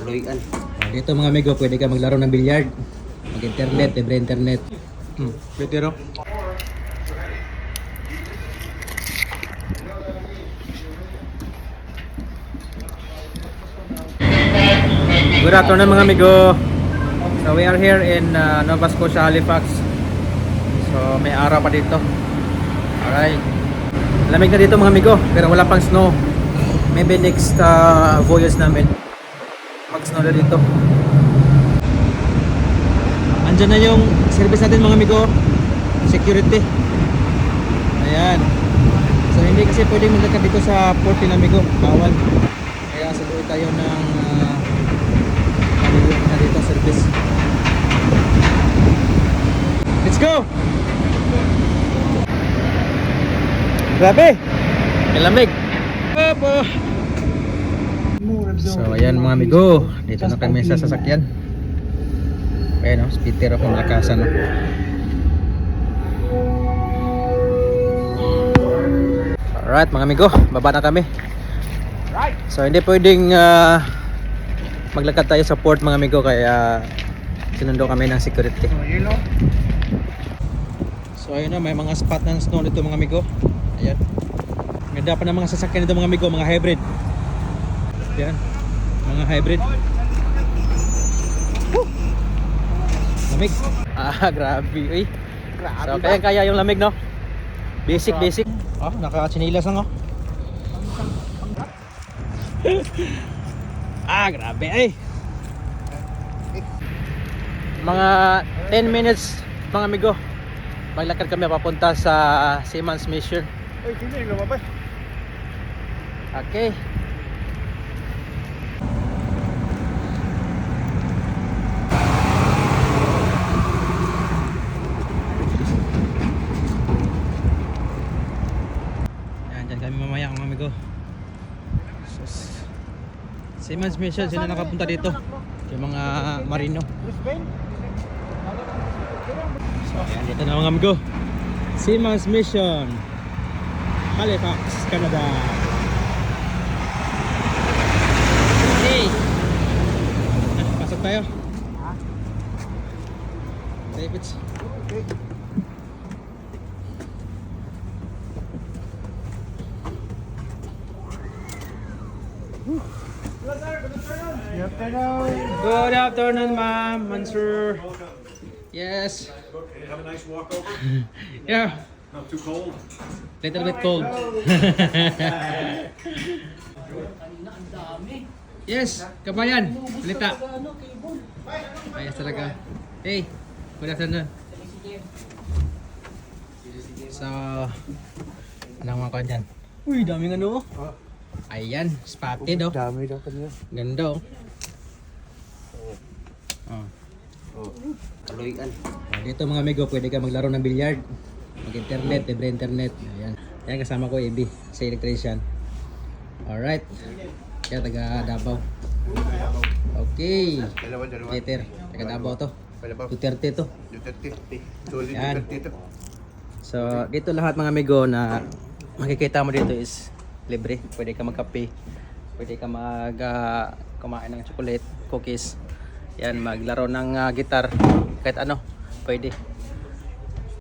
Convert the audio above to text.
Kaloyan. Dito mga amigo, pwede ka maglaro ng billiard. Mag-internet, libre internet. Pwede ro. Good afternoon mga amigo. So we are here in Nova Scotia, Halifax. So may araw pa dito. Alright. Lamig na dito mga amigo, pero wala pang snow. Maybe next voyage namin mag-snow na dito. Andyan na yung service natin mga amigo. Security. Ayan. So hindi kasi pwedeng maglakat dito sa port ng amigo. Bawal. Kaya saluhin tayo ng na dito service. Let's go! Grabe! Malamig! So ayan mga amigo, dito na kami sa sasakyan. Ayan o, speeder ako nalakasan o. Alright mga amigo, baba na kami. So hindi pwedeng maglakad tayo sa port mga amigo, kaya sinundo kami ng security. So ayun na, may mga spot ng snow dito mga amigo. Ayan. Ganda pa ng mga sasakyan dito mga amigo, mga hybrid. Yan, mga hybrid. Woo! Lamig. Grabe. Uy. So kaya yung lamig no. Basic. Oh, naka-chinilas lang oh. Grabe ay. Mga 10 minutes mga amigo. Maglakad kami papunta sa Seaman's Mission. Okay. Kami mamaya mga amigo. Seaman's Mission, sino nakapunta dito? Yung mga marino. So ayan, dito na mga amigo. Seaman's Mission, Halifax, Canada. Okay. Pasok tayo. David. Good afternoon, ma'am, Mansur. Yes. Have a nice walk over. Yeah. Not too cold. Little bit cold. Yes, kabayan. Balita. Ayos talaga. Hey, good afternoon. So, anong mga kanya dyan? Uy, daming ano. Ayan, spotted oh. Dami daw kanina. Ganda oh. Kaloyan. Dito mga amigo, pwede ka maglaro ng billiard. Mag-internet, libre internet. Ayan. Ayan, kasama ko AB, sa electrician. Alright. Kaya taga Davao. Okay. Peter, taga Davao to. Duterte to. Yan. So, dito lahat mga amigo na makikita mo dito is libre. Pwede ka magkape. Pwede ka kumain ng chocolate, cookies. Yan, maglaro ng gitar. Kahit ano, pwede.